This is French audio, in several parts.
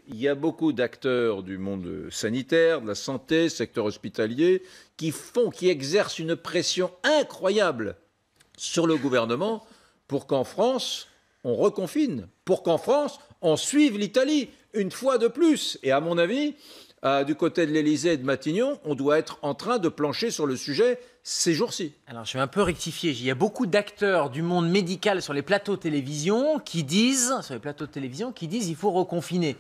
Il y a beaucoup d'acteurs du monde sanitaire, de la santé, secteur hospitalier, qui exercent une pression incroyable sur le gouvernement pour qu'en France, on reconfine, pour qu'en France, on suive l'Italie une fois de plus. Et à mon avis, du côté de l'Élysée et de Matignon, on doit être en train de plancher sur le sujet ces jours-ci. Alors, je vais un peu rectifier. Il y a beaucoup d'acteurs du monde médical sur les plateaux de télévision qui disent, il faut reconfiner.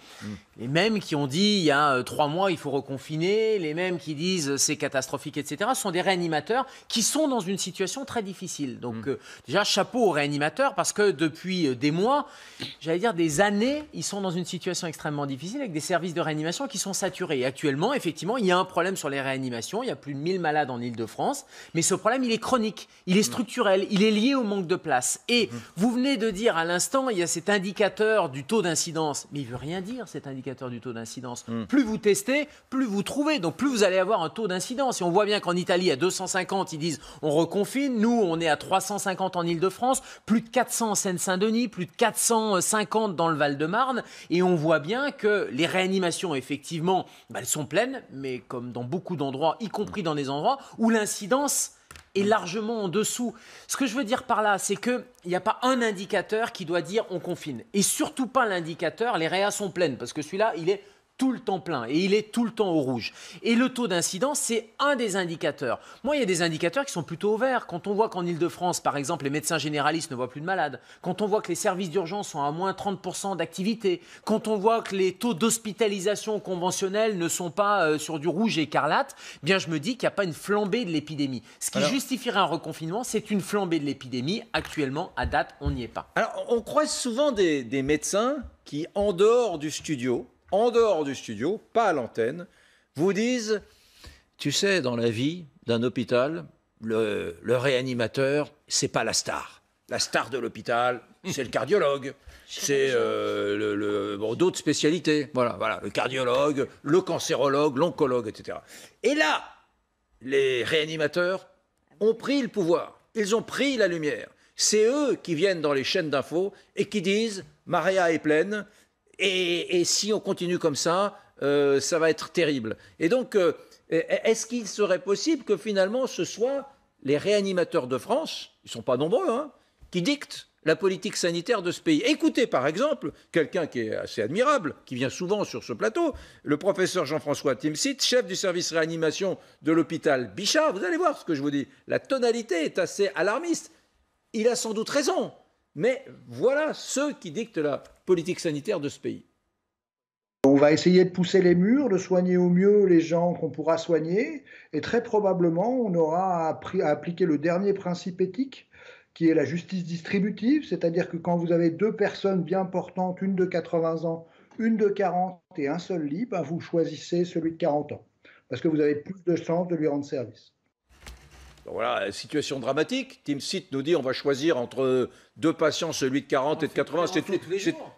Les mêmes qui ont dit il y a 3 mois, il faut reconfiner. Les mêmes qui disent c'est catastrophique, etc. Ce sont des réanimateurs qui sont dans une situation très difficile. Donc, déjà, chapeau aux réanimateurs parce que depuis des mois, j'allais dire des années, ils sont dans une situation extrêmement difficile avec des services de réanimation qui sont saturés. Et actuellement, effectivement, il y a un problème sur les réanimations. Il y a plus de 1000 malades en Île-de-France. Mais ce problème, il est chronique, il est structurel, il est lié au manque de place. Et vous venez de dire à l'instant, il y a cet indicateur du taux d'incidence. Mais il ne veut rien dire, cet indicateur du taux d'incidence. Plus vous testez, plus vous trouvez. Donc plus vous allez avoir un taux d'incidence. Et on voit bien qu'en Italie, à 250, ils disent on reconfine. Nous, on est à 350 en Île-de-France, plus de 400 en Seine-Saint-Denis, plus de 450 dans le Val-de-Marne. Et on voit bien que les réanimations, effectivement, elles sont pleines, mais comme dans beaucoup d'endroits, y compris dans des endroits où l'incidence est largement en dessous. Ce que je veux dire par là, c'est qu'il n'y a pas un indicateur qui doit dire on confine. Et surtout pas l'indicateur, les réas sont pleines, parce que celui-là, il est tout le temps plein et il est tout le temps au rouge. Et le taux d'incidence, c'est un des indicateurs. Moi, il y a des indicateurs qui sont plutôt au vert. Quand on voit qu'en Île-de-France, par exemple, les médecins généralistes ne voient plus de malades, quand on voit que les services d'urgence sont à moins 30% d'activité, quand on voit que les taux d'hospitalisation conventionnels ne sont pas sur du rouge écarlate, eh bien je me dis qu'il n'y a pas une flambée de l'épidémie. Ce qui justifierait un reconfinement, c'est une flambée de l'épidémie. Actuellement, à date, on n'y est pas. Alors, on croise souvent des médecins qui, en dehors du studio, pas à l'antenne, vous disent, tu sais, dans la vie d'un hôpital, le réanimateur, c'est pas la star. La star de l'hôpital, c'est le cardiologue, c'est d'autres spécialités. Voilà, le cardiologue, le cancérologue, l'oncologue, etc. Et là, les réanimateurs ont pris le pouvoir, ils ont pris la lumière. C'est eux qui viennent dans les chaînes d'infos et qui disent, Maria est pleine, et si on continue comme ça, ça va être terrible. Et donc, est-ce qu'il serait possible que finalement ce soit les réanimateurs de France, ils ne sont pas nombreux, qui dictent la politique sanitaire de ce pays? Écoutez par exemple quelqu'un qui est assez admirable, qui vient souvent sur ce plateau, le professeur Jean-François Timsit, chef du service réanimation de l'hôpital Bichat. Vous allez voir ce que je vous dis. La tonalité est assez alarmiste. Il a sans doute raison. Mais voilà ceux qui dictent la politique sanitaire de ce pays. On va essayer de pousser les murs, de soigner au mieux les gens qu'on pourra soigner. Et très probablement, on aura à appliquer le dernier principe éthique, qui est la justice distributive. C'est-à-dire que quand vous avez 2 personnes bien portantes, une de 80 ans, une de 40 et un seul lit, ben vous choisissez celui de 40 ans. Parce que vous avez plus de chances de lui rendre service. Donc voilà, situation dramatique. Timsit nous dit on va choisir entre 2 patients, celui de 40 et de 80.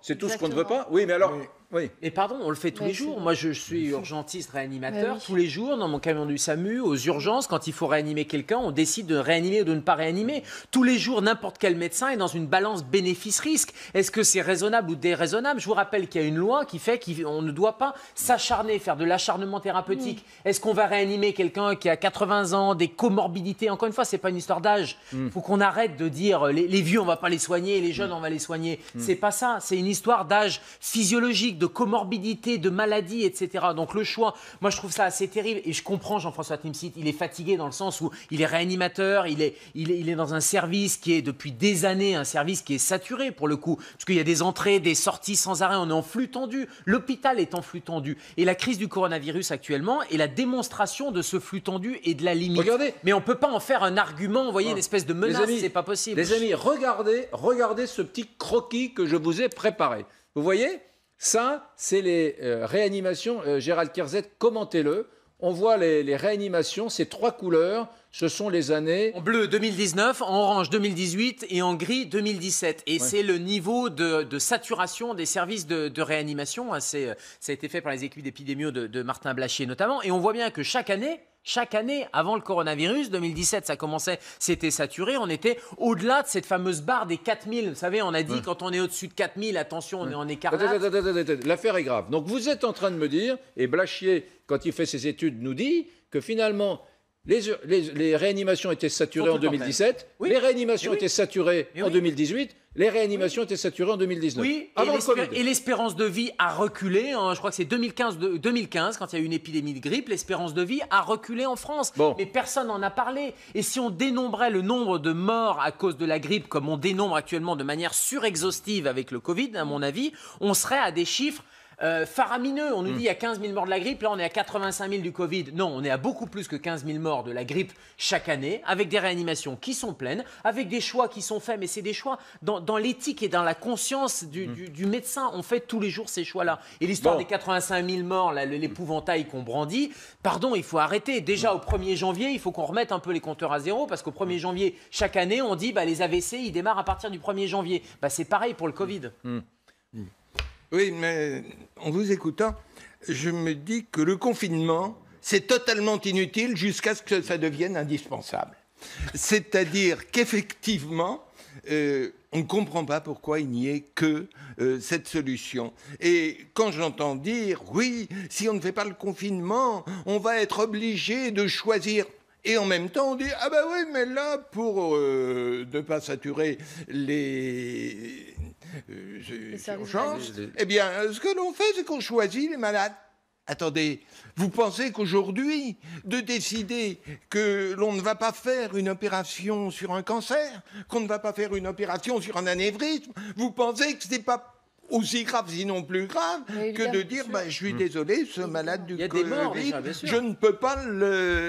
C'est tout ce qu'on ne veut pas. Oui, mais alors... Oui. Et pardon, on le fait tous les jours. Moi, je suis urgentiste réanimateur. Tous les jours, dans mon camion du SAMU, aux urgences, quand il faut réanimer quelqu'un, on décide de réanimer ou de ne pas réanimer. Tous les jours, n'importe quel médecin est dans une balance bénéfice-risque. Est-ce que c'est raisonnable ou déraisonnable? Je vous rappelle qu'il y a une loi qui fait qu'on ne doit pas s'acharner, faire de l'acharnement thérapeutique. Est-ce qu'on va réanimer quelqu'un qui a 80 ans, des comorbidités? Encore une fois, ce n'est pas une histoire d'âge. Il faut qu'on arrête de dire les vieux, on ne va pas les soigner, les jeunes, on va les soigner. C'est pas ça. C'est une histoire d'âge physiologique, de comorbidité, de maladie, etc. Donc le choix, moi je trouve ça assez terrible et je comprends Jean-François Timsit, il est fatigué dans le sens où il est réanimateur, il est dans un service qui est depuis des années un service qui est saturé pour le coup, parce qu'il y a des entrées, des sorties sans arrêt, on est en flux tendu, l'hôpital est en flux tendu et la crise du coronavirus actuellement est la démonstration de ce flux tendu et de la limite. Regardez. Mais on ne peut pas en faire un argument, vous voyez, une espèce de menace, c'est pas possible. Les amis, regardez ce petit croquis que je vous ai préparé. Vous voyez ? Ça, c'est les réanimations. Gérald Kierzet, commentez-le. On voit les réanimations, ces 3 couleurs ce sont les années... En bleu 2019, en orange 2018 et en gris 2017. Et c'est le niveau de saturation des services de réanimation. Ça a été fait par les équipes d'épidémio de Martin Blachier notamment. Et on voit bien que chaque année, avant le coronavirus, 2017, ça commençait, c'était saturé. On était au-delà de cette fameuse barre des 4000. Vous savez, on a dit quand on est au-dessus de 4000, attention, on est en écarlate. L'affaire est grave. Donc vous êtes en train de me dire, et Blachier, quand il fait ses études, nous dit que finalement, les réanimations étaient saturées en 2017, les réanimations étaient saturées en 2018, les réanimations étaient saturées en 2019. Oui, avant le Covid. Et l'espérance de vie a reculé. Je crois que c'est 2015, quand il y a eu une épidémie de grippe, l'espérance de vie a reculé en France. Bon. Mais personne n'en a parlé. Et si on dénombrait le nombre de morts à cause de la grippe, comme on dénombre actuellement de manière surexhaustive avec le Covid, à mon avis, on serait à des chiffres faramineux. On nous dit il y a 15 000 morts de la grippe, là on est à 85 000 du Covid. Non, on est à beaucoup plus que 15 000 morts de la grippe chaque année, avec des réanimations qui sont pleines, avec des choix qui sont faits, mais c'est des choix dans l'éthique et dans la conscience du médecin. On fait tous les jours ces choix-là. Et l'histoire des 85 000 morts, l'épouvantail qu'on brandit, pardon, il faut arrêter. Déjà au 1er janvier, il faut qu'on remette un peu les compteurs à zéro, parce qu'au 1er janvier, chaque année, on dit les AVC, ils démarrent à partir du 1er janvier. C'est pareil pour le Covid. Oui, mais en vous écoutant, je me dis que le confinement, c'est totalement inutile jusqu'à ce que ça devienne indispensable. C'est-à-dire qu'effectivement, on ne comprend pas pourquoi il n'y ait que cette solution. Et quand j'entends dire, oui, si on ne fait pas le confinement, on va être obligé de choisir... Et en même temps, on dit, ah ben oui, mais là, pour ne pas saturer les urgences, eh bien, ce que l'on fait, c'est qu'on choisit les malades. Attendez, vous pensez qu'aujourd'hui, de décider que l'on ne va pas faire une opération sur un cancer, qu'on ne va pas faire une opération sur un anévrisme, vous pensez que ce n'est pas aussi grave, sinon plus grave, que de dire je suis désolé, ce malade du Covid, je ne peux pas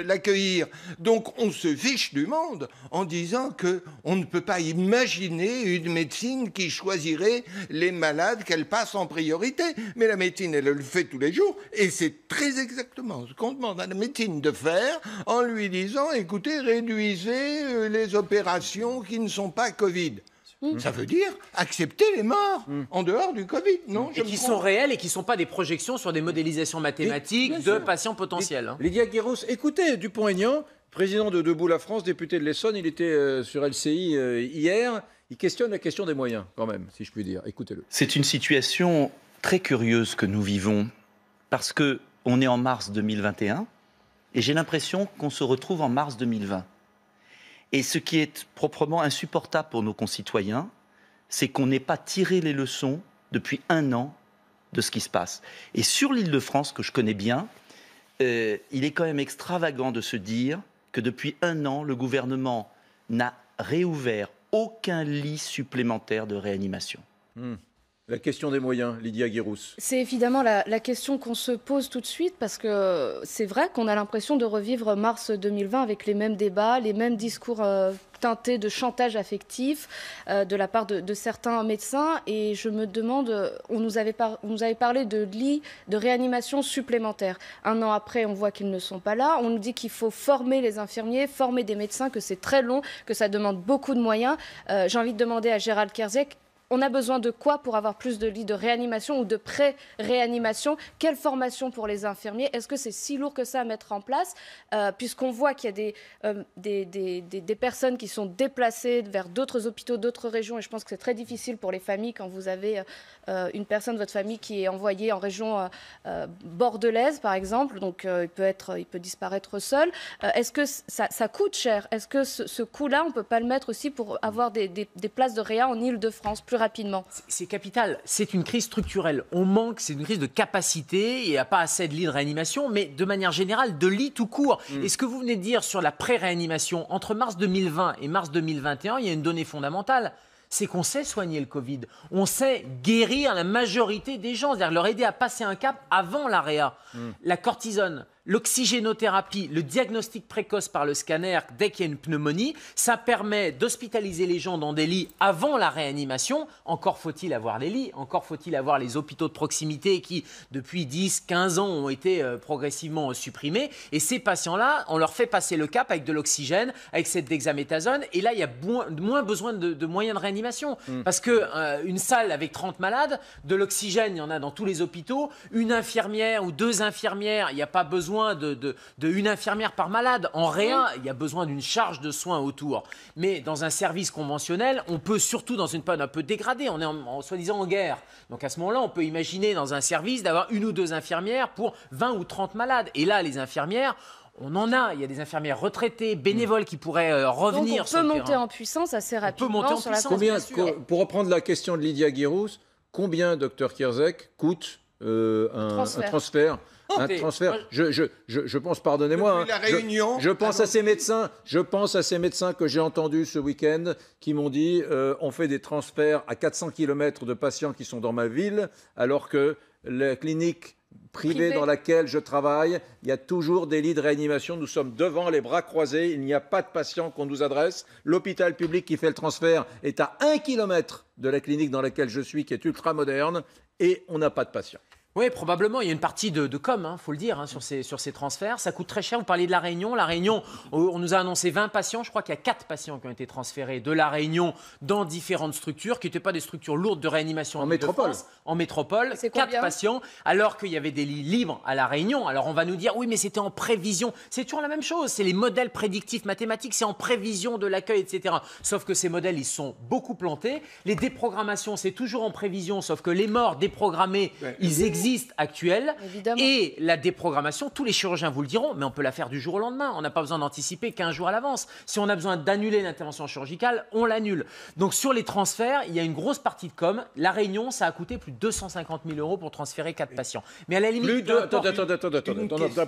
l'accueillir. Donc on se fiche du monde en disant qu'on ne peut pas imaginer une médecine qui choisirait les malades qu'elle passe en priorité. Mais la médecine, elle le fait tous les jours, et c'est très exactement ce qu'on demande à la médecine de faire en lui disant, écoutez, réduisez les opérations qui ne sont pas Covid. Ça veut dire accepter les morts en dehors du Covid, non? Et qui sont réels et qui ne sont pas des projections sur des modélisations mathématiques de patients potentiels. Lydia Guéros, écoutez Dupont-Aignan, président de Debout la France, député de l'Essonne, il était sur LCI hier, il questionne la question des moyens quand même, si je puis dire. Écoutez-le. C'est une situation très curieuse que nous vivons parce qu'on est en mars 2021 et j'ai l'impression qu'on se retrouve en mars 2020. Et ce qui est proprement insupportable pour nos concitoyens, c'est qu'on n'ait pas tiré les leçons depuis 1 an de ce qui se passe. Et sur l'Île-de-France, que je connais bien, il est quand même extravagant de se dire que depuis 1 an, le gouvernement n'a réouvert aucun lit supplémentaire de réanimation. La question des moyens, Lydia Guéros. C'est évidemment la question qu'on se pose tout de suite parce que c'est vrai qu'on a l'impression de revivre mars 2020 avec les mêmes débats, les mêmes discours teintés de chantage affectif de la part de certains médecins. Et je me demande, on nous avait parlé de lits de réanimation supplémentaires. 1 an après, on voit qu'ils ne sont pas là. On nous dit qu'il faut former les infirmiers, former des médecins, que c'est très long, que ça demande beaucoup de moyens. J'ai envie de demander à Gérald Kierzek, on a besoin de quoi pour avoir plus de lits de réanimation ou de pré-réanimation? Quelle formation pour les infirmiers? Est-ce que c'est si lourd que ça à mettre en place? Puisqu'on voit qu'il y a des personnes qui sont déplacées vers d'autres hôpitaux, d'autres régions. Et je pense que c'est très difficile pour les familles quand vous avez une personne de votre famille qui est envoyée en région bordelaise, par exemple. Donc il peut disparaître seul. Est-ce que ça coûte cher? Est-ce que ce coût-là, on ne peut pas le mettre aussi pour avoir des places de réa en Île-de-France plus rapidement? C'est capital. C'est une crise structurelle. On manque, c'est une crise de capacité. Il n'y a pas assez de lits de réanimation, mais de manière générale, de lits tout court. Et ce que vous venez de dire sur la pré-réanimation, entre mars 2020 et mars 2021, il y a une donnée fondamentale. C'est qu'on sait soigner le Covid. On sait guérir la majorité des gens, c'est-à-dire leur aider à passer un cap avant la réa. La cortisone, l'oxygénothérapie, le diagnostic précoce par le scanner dès qu'il y a une pneumonie, ça permet d'hospitaliser les gens dans des lits avant la réanimation. Encore faut-il avoir les lits, encore faut-il avoir les hôpitaux de proximité qui, depuis 10, 15 ans, ont été progressivement supprimés. Et ces patients-là, on leur fait passer le cap avec de l'oxygène, avec cette dexaméthasone. Et là, il y a moins besoin de moyens de réanimation. Parce qu'une salle avec 30 malades, de l'oxygène, il y en a dans tous les hôpitaux. Une infirmière ou 2 infirmières, il n'y a pas besoin de une infirmière par malade. En réa, il y a besoin d'une charge de soins autour. Mais dans un service conventionnel, on peut, surtout dans une période un peu dégradée, on est soi-disant en guerre. Donc à ce moment-là, on peut imaginer dans un service d'avoir 1 ou 2 infirmières pour 20 ou 30 malades. Et là, les infirmières, on en a. Il y a des infirmières retraitées, bénévoles qui pourraient revenir sur le terrain. Donc on peut monter en puissance assez rapidement sur la puissance. Pour reprendre la question de Lydia Guirous, combien, docteur Kierzek, coûte un transfert je pense, pardonnez-moi, je pense à ces médecins que j'ai entendus ce week-end qui m'ont dit on fait des transferts à 400 km de patients qui sont dans ma ville, alors que la clinique privée dans laquelle je travaille, il y a toujours des lits de réanimation. Nous sommes devant les bras croisés, il n'y a pas de patients qu'on nous adresse. L'hôpital public qui fait le transfert est à 1 km de la clinique dans laquelle je suis, qui est ultra moderne, et on n'a pas de patients. Oui, probablement. Il y a une partie de com, faut le dire, sur ces transferts. Ça coûte très cher. Vous parliez de La Réunion. La Réunion, on nous a annoncé 20 patients. Je crois qu'il y a 4 patients qui ont été transférés de La Réunion dans différentes structures, qui n'étaient pas des structures lourdes de réanimation. En métropole. En métropole, 4 patients, alors qu'il y avait des lits libres à La Réunion. Alors on va nous dire, oui, mais c'était en prévision. C'est toujours la même chose. C'est les modèles prédictifs mathématiques. C'est en prévision de l'accueil, etc. Sauf que ces modèles, ils sont beaucoup plantés. Les déprogrammations, c'est toujours en prévision. Sauf que les morts déprogrammés, ils existent actuelle. Évidemment. Et la déprogrammation, tous les chirurgiens vous le diront, mais on peut la faire du jour au lendemain. On n'a pas besoin d'anticiper 15 jours à l'avance. Si on a besoin d'annuler l'intervention chirurgicale, on l'annule. Donc sur les transferts, il y a une grosse partie de com. La Réunion, ça a coûté plus de 250 000 € pour transférer 4 patients. Mais à la limite... Attends,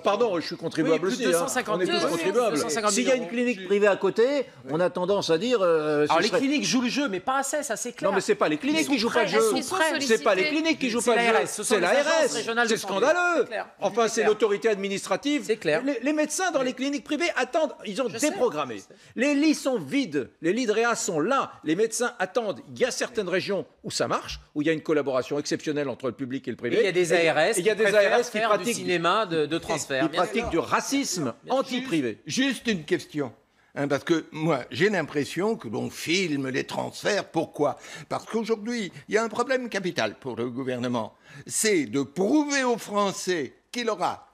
pardon, je suis contribuable aussi. On est tous contribuables. S'il y a une clinique privée à côté, on a tendance à dire... Alors les cliniques jouent le jeu, mais pas assez, ça c'est clair. Non, mais c'est pas les cliniques qui jouent pas le jeu. C'est pas les cliniques qui jouent pas le jeu. C'est l'ARS. C'est scandaleux. Enfin, c'est l'autorité administrative. C'est clair. Les médecins dans les cliniques privées attendent. Ils ont déprogrammé. Les lits sont vides. Les lits de réa sont là. Les médecins attendent. Il y a certaines régions où ça marche, où il y a une collaboration exceptionnelle entre le public et le privé. Et il y a des ARS. Il y a des ARS qui pratiquent du cinéma de transfert. Qui pratiquent du racisme anti-privé. Juste une question. Parce que moi, j'ai l'impression que l'on filme les transferts. Pourquoi ? Parce qu'aujourd'hui, il y a un problème capital pour le gouvernement. C'est de prouver aux Français qu'il aura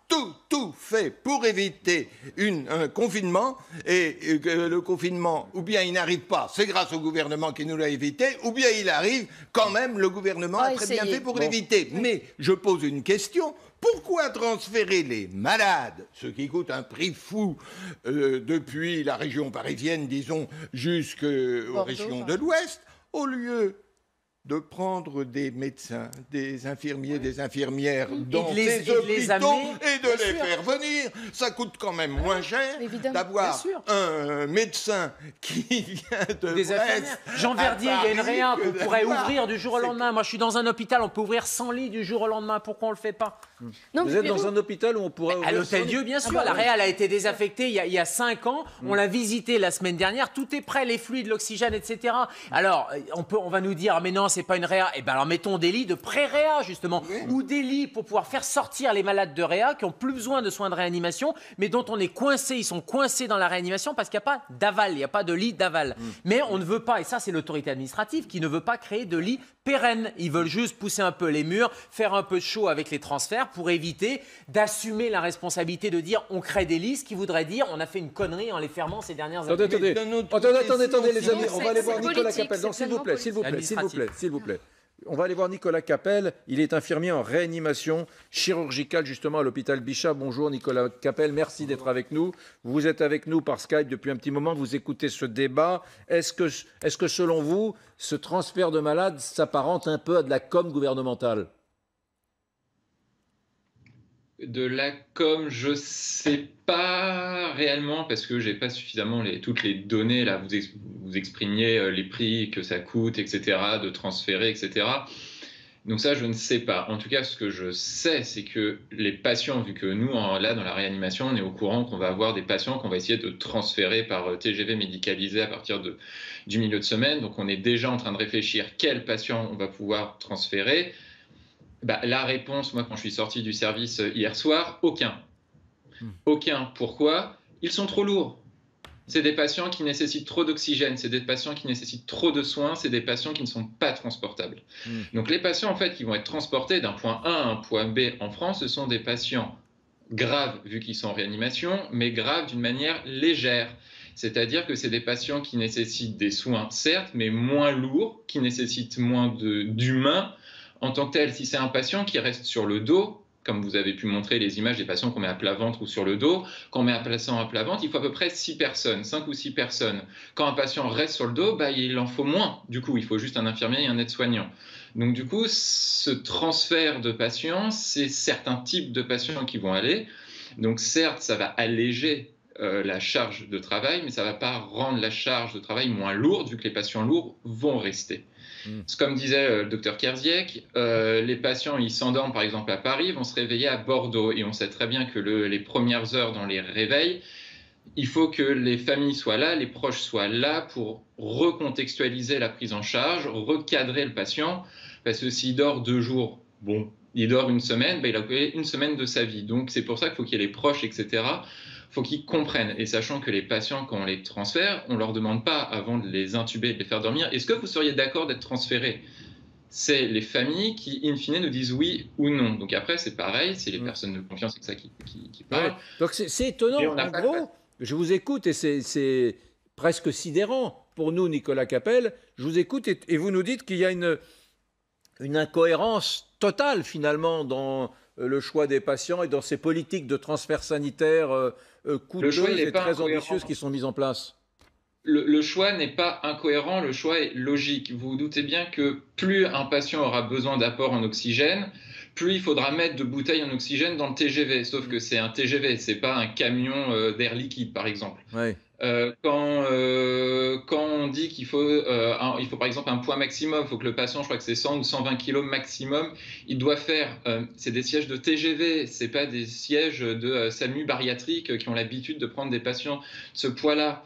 tout fait pour éviter un confinement, et que le confinement, ou bien il n'arrive pas, c'est grâce au gouvernement qui nous l'a évité, ou bien il arrive, quand même, le gouvernement a très bien fait pour l'éviter. Mais je pose une question. Pourquoi transférer les malades, ce qui coûte un prix fou, depuis la région parisienne, disons, jusqu'aux régions de l'Ouest, au lieu de prendre des médecins, des infirmiers, des infirmières dans ces hôpitaux et de les faire venir? Ça coûte quand même moins cher d'avoir un médecin qui vient de Brest. Jean Verdier, il y a une réa qu'on pourrait ouvrir du jour au lendemain. Moi, je suis dans un hôpital, on peut ouvrir 100 lits du jour au lendemain. Pourquoi on le fait pas? Vous êtes dans un hôpital où on pourrait ouvrir... À l'Hôtel-Dieu, bien sûr. La réa a été désaffectée il y a 5 ans. On l'a visité la semaine dernière. Tout est prêt, les fluides, l'oxygène, etc. Alors, on va nous dire, mais non, c'est pas une réa. Eh bien, alors mettons des lits de pré-réa, justement, ou des lits pour pouvoir faire sortir les malades de réa qui n'ont plus besoin de soins de réanimation, mais dont on est coincé. Ils sont coincés dans la réanimation parce qu'il n'y a pas d'aval, il n'y a pas de lit d'aval. Mais on ne veut pas, et ça, c'est l'autorité administrative qui ne veut pas créer de lits pérennes. Ils veulent juste pousser un peu les murs, faire un peu de show avec les transferts pour éviter d'assumer la responsabilité de dire on crée des lits, ce qui voudrait dire on a fait une connerie en les fermant ces dernières années. Attendez, les amis, on va aller voir Nicolas Capel. Non, s'il vous plaît. On va aller voir Nicolas Capel. Il est infirmier en réanimation chirurgicale justement à l'hôpital Bichat. Bonjour Nicolas Capel, merci d'être avec nous. Vous êtes avec nous par Skype depuis un petit moment, vous écoutez ce débat. Est-ce que selon vous, ce transfert de malades s'apparente un peu à de la com gouvernementale ? De la com, je sais pas réellement parce que j'ai pas suffisamment toutes les données. Là, vous exprimiez les prix que ça coûte, etc., de transférer, etc. Donc ça, je ne sais pas. En tout cas, ce que je sais, c'est que les patients, vu que nous, là, dans la réanimation, on est au courant qu'on va avoir des patients qu'on va essayer de transférer par TGV médicalisé à partir du milieu de semaine. Donc on est déjà en train de réfléchir quels patients on va pouvoir transférer. La réponse, moi, quand je suis sorti du service hier soir, aucun. Aucun. Pourquoi? Ils sont trop lourds. C'est des patients qui nécessitent trop d'oxygène, c'est des patients qui nécessitent trop de soins, c'est des patients qui ne sont pas transportables. Donc les patients en fait qui vont être transportés d'un point A à un point B en France, ce sont des patients graves vu qu'ils sont en réanimation, mais graves d'une manière légère. C'est-à-dire que c'est des patients qui nécessitent des soins, certes, mais moins lourds, qui nécessitent moins d'humains en tant que tel. Si c'est un patient qui reste sur le dos, comme vous avez pu montrer les images des patients qu'on met à plat ventre ou sur le dos, quand on met un patient à plat ventre, il faut à peu près 6 personnes, 5 ou 6 personnes. Quand un patient reste sur le dos, il en faut moins. Du coup, il faut juste un infirmier et un aide-soignant. Donc du coup, ce transfert de patients, c'est certains types de patients qui vont aller. Donc certes, ça va alléger la charge de travail, mais ça ne va pas rendre la charge de travail moins lourde, vu que les patients lourds vont rester. Comme disait le docteur Kerziek, les patients, ils s'endorment par exemple à Paris, vont se réveiller à Bordeaux. Et on sait très bien que les premières heures dans les réveils, il faut que les familles soient là, les proches soient là pour recontextualiser la prise en charge, recadrer le patient. Parce que s'il dort 2 jours, bon, il dort une semaine, il a coupé une semaine de sa vie. Donc c'est pour ça qu'il faut qu'il y ait les proches, etc. Il faut qu'ils comprennent. Et sachant que les patients, quand on les transfère, on ne leur demande pas, avant de les intuber et de les faire dormir, est-ce que vous seriez d'accord d'être transférés? C'est les familles qui, in fine, nous disent oui ou non. Donc après, c'est pareil, c'est les personnes de confiance, c'est ça qui parlent. Ouais. Donc c'est étonnant. En gros, je vous écoute et c'est presque sidérant pour nous, Nicolas Capel. Je vous écoute et vous nous dites qu'il y a une incohérence totale, finalement, dans le choix des patients et dans ces politiques de transfert sanitaire coûteuses et très ambitieuses qui sont mises en place. Le choix n'est pas incohérent, le choix est logique. Vous vous doutez bien que plus un patient aura besoin d'apport en oxygène, plus il faudra mettre de bouteilles en oxygène dans le TGV. Sauf que c'est un TGV, c'est pas un camion d'air liquide, par exemple. Ouais. Quand on dit qu'il faut par exemple un poids maximum, il faut que le patient, je crois que c'est 100 ou 120 kg maximum, il doit faire, c'est des sièges de TGV, c'est pas des sièges de SAMU bariatrique qui ont l'habitude de prendre des patients de ce poids-là.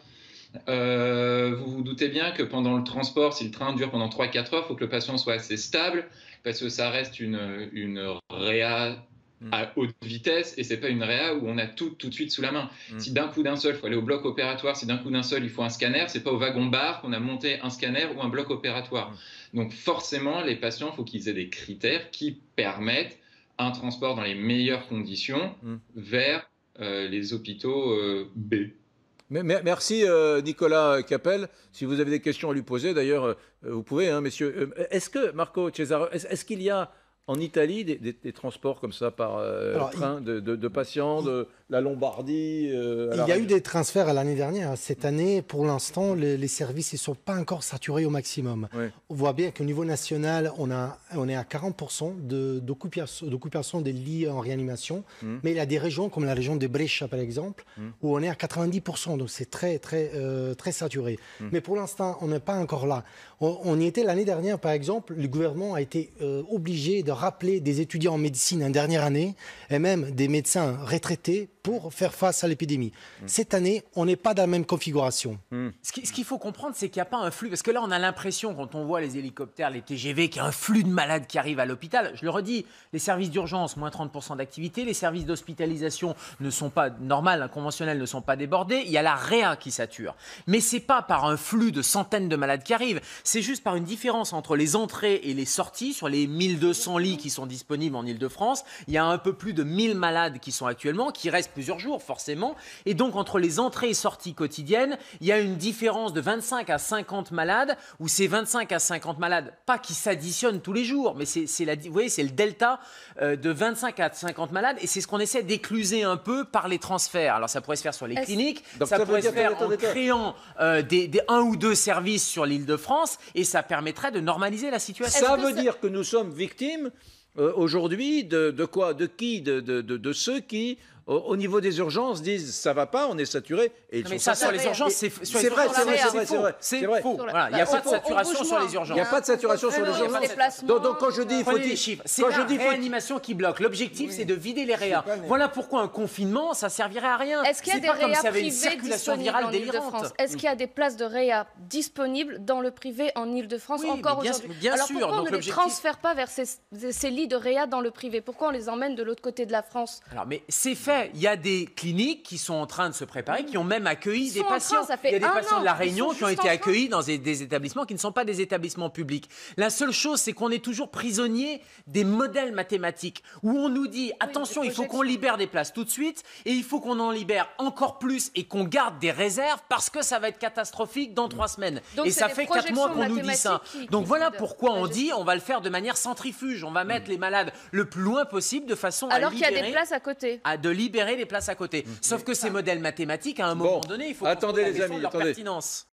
Vous vous doutez bien que pendant le transport, si le train dure pendant 3-4 heures, il faut que le patient soit assez stable, parce que ça reste une réa à haute vitesse, et c'est pas une réa où on a tout de suite sous la main. Si d'un coup d'un seul, il faut aller au bloc opératoire, si d'un coup d'un seul, il faut un scanner, c'est pas au wagon-bar qu'on a monté un scanner ou un bloc opératoire. Donc forcément, les patients, il faut qu'ils aient des critères qui permettent un transport dans les meilleures conditions vers les hôpitaux B. Merci Nicolas Capel. Si vous avez des questions à lui poser, d'ailleurs, vous pouvez, hein, messieurs. Est-ce que, Marco Cesaro, est-ce qu'il y a en Italie des transports comme ça par train de patients de la Lombardie Il y a eu des transferts l'année dernière. Cette année, pour l'instant, les services ne sont pas encore saturés au maximum. Oui. On voit bien qu'au niveau national, on est à 40% d'occupation des lits en réanimation. Mais il y a des régions, comme la région de Brescia, par exemple, où on est à 90%. Donc c'est très saturé. Mais pour l'instant, on n'est pas encore là. On y était l'année dernière, par exemple. Le gouvernement a été obligé de rappeler des étudiants en médecine en dernière année et même des médecins retraités pour faire face à l'épidémie. Cette année, on n'est pas dans la même configuration. Ce qu'il faut comprendre, c'est qu'il n'y a pas un flux. Parce que là, on a l'impression, quand on voit les hélicoptères, les TGV, qu'il y a un flux de malades qui arrivent à l'hôpital. Je le redis, les services d'urgence, moins 30% d'activité. Les services d'hospitalisation ne sont pas normales, conventionnels, ne sont pas débordés. Il y a la réa qui sature. Mais ce n'est pas par un flux de centaines de malades qui arrivent. C'est juste par une différence entre les entrées et les sorties. Sur les 1200 lits qui sont disponibles en Ile-de-France, il y a un peu plus de 1000 malades qui sont actuellement, qui restent plusieurs jours forcément, et donc entre les entrées et sorties quotidiennes, il y a une différence de 25 à 50 malades, où ces 25 à 50 malades, pas qui s'additionnent tous les jours, mais vous voyez, c'est le delta de 25 à 50 malades, et c'est ce qu'on essaie d'écluser un peu par les transferts. Alors ça pourrait se faire sur les cliniques, ça pourrait se faire en créant des 1 ou 2 services sur l'Île-de-France, et ça permettrait de normaliser la situation. Ça veut dire que nous sommes victimes aujourd'hui de quoi? De qui? De ceux qui au niveau des urgences, disent ça va pas, on est saturé. Et mais ça, sur les urgences, c'est vrai, c'est faux. Voilà, il n'y a pas de saturation sur les urgences. Il n'y a pas de saturation sur les urgences. Donc quand je dis, il faut les chiffres. C'est la réanimation qui bloque. L'objectif, c'est de vider les réas. Voilà pourquoi un confinement, ça servirait à rien. Est-ce qu'il y a des réas privés disponibles en Île-de-France? Est-ce qu'il y a des places de réa disponibles dans le privé en Île-de-France encore aujourd'hui? Bien Alors sûr. pourquoi on ne les transfère pas vers ces lits de réa dans le privé? Pourquoi on les emmène de l'autre côté de la France? Alors, mais c'est fait. Il y a des cliniques qui sont en train de se préparer, qui ont même accueilli des patients. Il y a des patients de la Réunion qui ont été accueillis dans des établissements qui ne sont pas des établissements publics. La seule chose, c'est qu'on est toujours prisonnier des modèles mathématiques où on nous dit attention, il faut qu'on libère des places tout de suite et il faut qu'on en libère encore plus et qu'on garde des réserves parce que ça va être catastrophique dans 3 semaines. Donc et ça fait 4 mois qu'on nous dit ça. Donc voilà pourquoi on dit on va le faire de manière centrifuge. On va mettre les malades le plus loin possible de façon à alors qu'il y a des places à côté. De libérer les places à côté. Sauf que ces modèles mathématiques, à un moment donné, il faut qu'on trouve la pertinence.